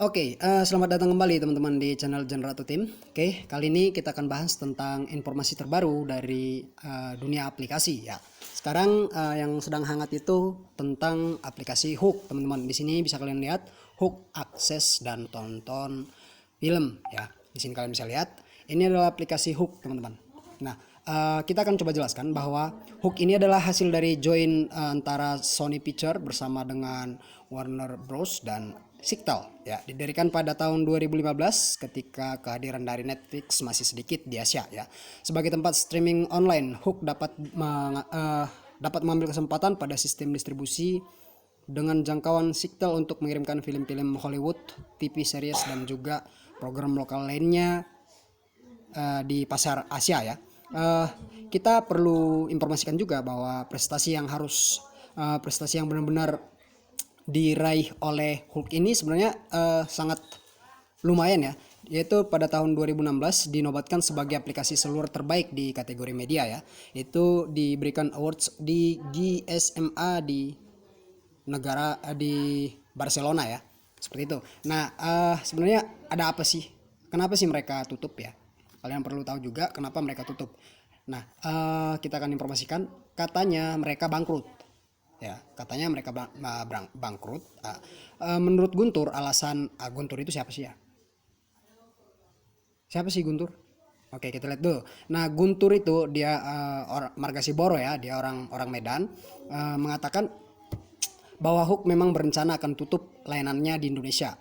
Selamat datang kembali teman-teman di channel Generato Team. Kali ini kita akan bahas tentang informasi terbaru dari dunia aplikasi ya. Sekarang yang sedang hangat itu tentang aplikasi Hook, teman-teman. Di sini bisa kalian lihat Hook akses dan tonton film ya. Di sini kalian bisa lihat ini adalah aplikasi Hook, teman-teman. Nah, kita akan coba jelaskan bahwa Hook ini adalah hasil dari join antara Sony Picture bersama dengan Warner Bros dan Sigtal ya, didirikan pada tahun 2015 ketika kehadiran dari Netflix masih sedikit di Asia ya. Sebagai tempat streaming online, Hook dapat mengambil kesempatan pada sistem distribusi dengan jangkauan Sigtal untuk mengirimkan film-film Hollywood, TV series dan juga program lokal lainnya di pasar Asia ya. Kita perlu informasikan juga bahwa prestasi yang benar-benar diraih oleh Hulk ini sebenarnya sangat lumayan ya, yaitu pada tahun 2016 dinobatkan sebagai aplikasi seluler terbaik di kategori media ya. Itu diberikan awards di GSMA di di Barcelona ya, seperti itu. Nah, sebenarnya ada apa sih, kenapa sih mereka tutup ya? Kalian perlu tahu juga kenapa mereka tutup. Nah, kita akan informasikan katanya mereka bangkrut ya, katanya mereka bangkrut. Menurut Guntur, alasan Guntur itu siapa sih ya, siapa sih Guntur? Oke, kita lihat dulu. Nah, Guntur itu dia orang Margasiboro ya, dia orang Medan, mengatakan bahwa Hook memang berencana akan tutup layanannya di Indonesia.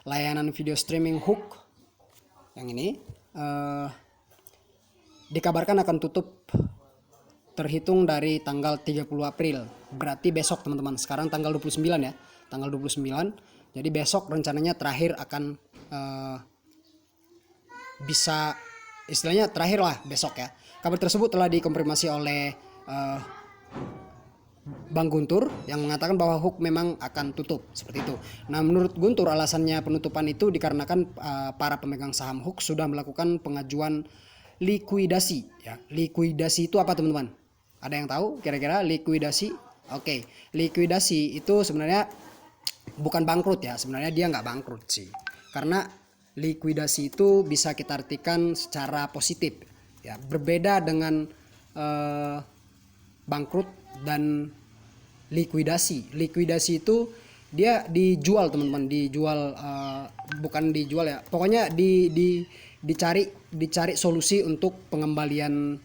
Layanan video streaming Hook yang ini dikabarkan akan tutup terhitung dari tanggal 30 April. Berarti besok teman-teman. Sekarang tanggal 29 ya. Tanggal 29. Jadi besok rencananya terakhir akan bisa, istilahnya terakhir lah besok ya. Kabar tersebut telah dikonfirmasi oleh Bang Guntur yang mengatakan bahwa Hook memang akan tutup seperti itu. Nah, menurut Guntur alasannya penutupan itu dikarenakan para pemegang saham Hook sudah melakukan pengajuan likuidasi ya. Likuidasi itu apa teman-teman? Ada yang tahu kira-kira likuidasi? Oke, likuidasi itu sebenarnya bukan bangkrut ya. Sebenarnya dia nggak bangkrut sih. Karena likuidasi itu bisa kita artikan secara positif ya. Berbeda dengan bangkrut dan likuidasi. Likuidasi itu dia dijual teman-teman, dijual bukan dijual ya. Pokoknya dicari solusi untuk pengembalian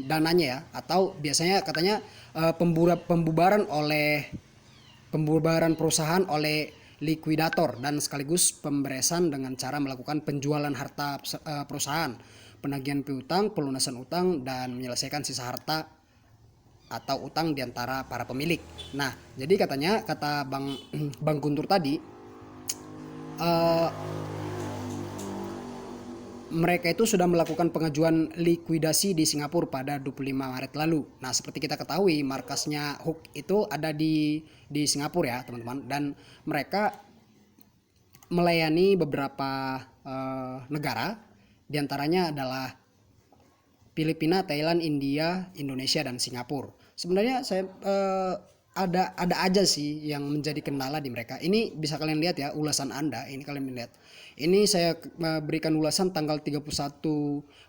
dananya ya, atau biasanya katanya pembubaran perusahaan oleh likuidator dan sekaligus pemberesan dengan cara melakukan penjualan harta perusahaan, penagihan piutang, pelunasan utang dan menyelesaikan sisa harta atau utang diantara para pemilik. Nah, jadi katanya kata Bang Guntur tadi, mereka itu sudah melakukan pengajuan likuidasi di Singapura pada 25 Maret lalu. Nah, seperti kita ketahui, markasnya Hook itu ada di Singapura ya, teman-teman. Dan mereka melayani beberapa negara, diantaranya adalah Filipina, Thailand, India, Indonesia, dan Singapura. Sebenarnya saya ada aja sih yang menjadi kendala di mereka. Ini bisa kalian lihat ya ulasan Anda. Ini kalian lihat. Ini saya berikan ulasan tanggal 31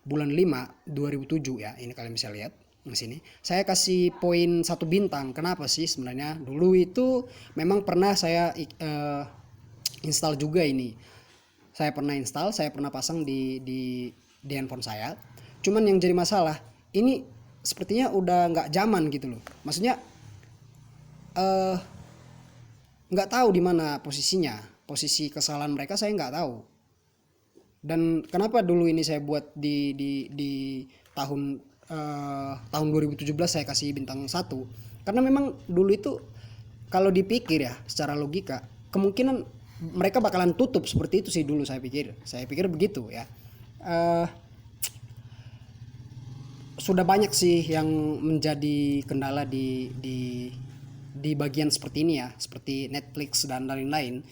bulan 5 2007 ya. Ini kalian bisa lihat di sini. Saya kasih poin 1 bintang. Kenapa sih sebenarnya? Dulu itu memang pernah saya install juga ini. Saya pernah install, saya pernah pasang di handphone saya. Cuman yang jadi masalah, ini sepertinya udah nggak zaman gitu loh. Maksudnya nggak tahu di mana posisi kesalahan mereka, saya nggak tahu. Dan kenapa dulu ini saya buat di tahun 2017 saya kasih bintang 1, karena memang dulu itu kalau dipikir ya secara logika kemungkinan mereka bakalan tutup seperti itu sih dulu, saya pikir begitu ya. Sudah banyak sih yang menjadi kendala di bagian seperti ini ya, seperti Netflix dan lain-lain,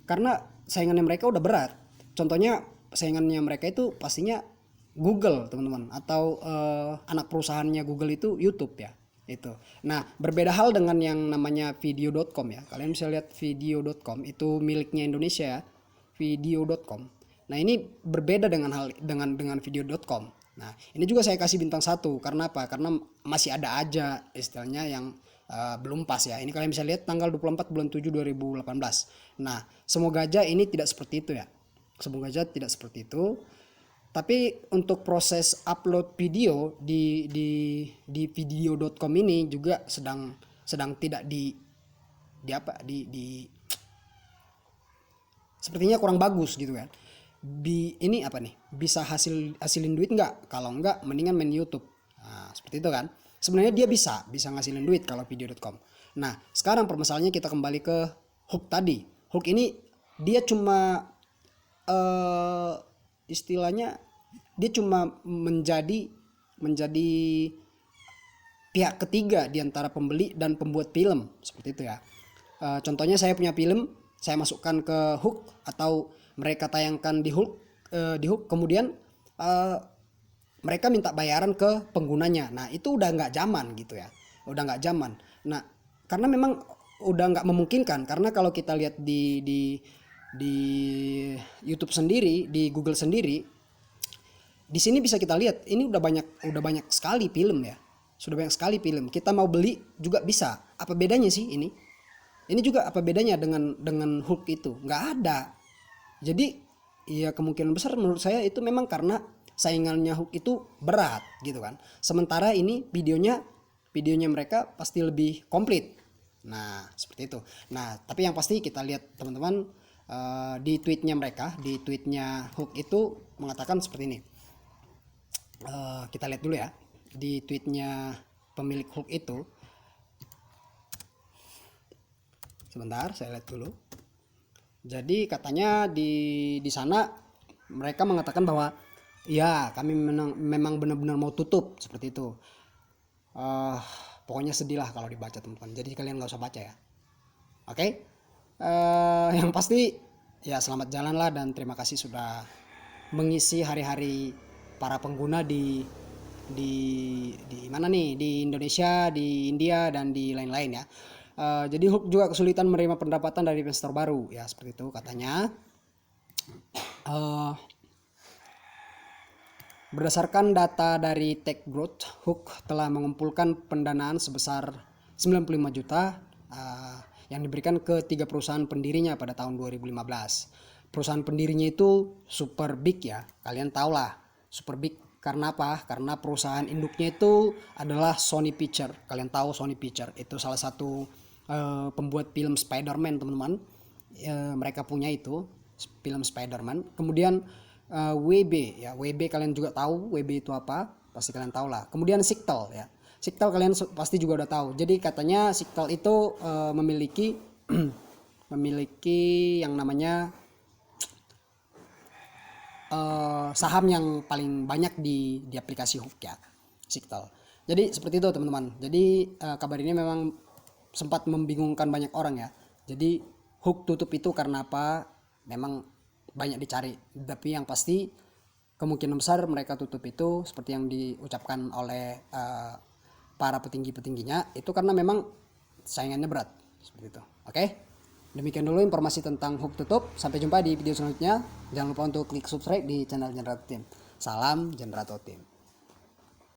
karena saingannya mereka udah berat. Contohnya saingannya mereka itu pastinya Google teman-teman, atau anak perusahaannya Google itu YouTube ya. itu. Nah, berbeda hal dengan yang namanya video.com ya. Kalian bisa lihat video.com itu miliknya Indonesia ya. Video.com. Nah, ini berbeda dengan video.com. Nah, ini juga saya kasih bintang 1 karena apa? Karena masih ada aja istilahnya yang belum pas ya. Ini kalian bisa lihat tanggal 24 bulan 7 2018. Nah, semoga aja ini tidak seperti itu ya. Semoga aja tidak seperti itu. Tapi untuk proses upload video di video.com ini juga sedang tidak sepertinya kurang bagus gitu kan. Ini apa nih? Bisa hasilin duit nggak? Kalau nggak, mendingan main YouTube. Nah, seperti itu kan. Sebenarnya dia bisa ngasilin duit kalau video.com. Nah, sekarang permasalahannya kita kembali ke Hook tadi. Hook ini dia cuma istilahnya dia cuma menjadi pihak ketiga di antara pembeli dan pembuat film, seperti itu ya. Contohnya saya punya film, saya masukkan ke Hook atau mereka tayangkan di Hook, kemudian mereka minta bayaran ke penggunanya. Nah, itu udah nggak zaman gitu ya, udah nggak zaman. Nah, karena memang udah nggak memungkinkan, karena kalau kita lihat di YouTube sendiri, di Google sendiri, di sini bisa kita lihat ini udah banyak sekali film ya. Sudah banyak sekali film. Kita mau beli juga bisa. Apa bedanya sih ini? Ini juga apa bedanya dengan Hook itu? Nggak ada. Jadi ya kemungkinan besar menurut saya itu memang karena saingannya Hook itu berat gitu kan. Sementara ini videonya mereka pasti lebih komplit. Nah, seperti itu. Nah, tapi yang pasti kita lihat teman-teman, di tweetnya mereka, di tweetnya Hook itu mengatakan seperti ini. Kita lihat dulu ya di tweetnya pemilik Hook itu. Sebentar, saya lihat dulu. Jadi katanya di sana mereka mengatakan bahwa ya kami memang benar-benar mau tutup, seperti itu. Pokoknya sedih lah kalau dibaca teman-teman. Jadi kalian nggak usah baca ya. Oke? Yang pasti ya selamat jalan lah dan terima kasih sudah mengisi hari-hari para pengguna di mana nih, di Indonesia, di India dan di lain-lain ya. Jadi Hook juga kesulitan menerima pendapatan dari investor baru ya, seperti itu katanya. Berdasarkan data dari Tech Growth, Hook telah mengumpulkan pendanaan sebesar 95 juta yang diberikan ke 3 perusahaan pendirinya pada tahun 2015. Perusahaan pendirinya itu super big ya, kalian tahu lah super big karena apa? Karena perusahaan induknya itu adalah Sony Picture. Kalian tahu Sony Picture itu salah satu pembuat film Spider-Man teman-teman. Mereka punya itu film Spider-Man. Kemudian WB ya, WB kalian juga tahu WB itu apa, pasti kalian tahu lah. Kemudian Siktel ya, Siktel kalian pasti juga udah tahu. Jadi katanya Siktel itu memiliki yang namanya saham yang paling banyak di aplikasi Hook ya, Siktel. Jadi seperti itu teman-teman. Jadi kabar ini memang sempat membingungkan banyak orang ya. Jadi Hook tutup itu karena apa? Memang banyak dicari. Tapi yang pasti kemungkinan besar mereka tutup itu seperti yang diucapkan oleh para petinggi-petingginya itu karena memang saingannya berat, seperti itu. Oke? Demikian dulu informasi tentang Hook tutup. Sampai jumpa di video selanjutnya. Jangan lupa untuk klik subscribe di channel Generato Team. Salam Generato Team.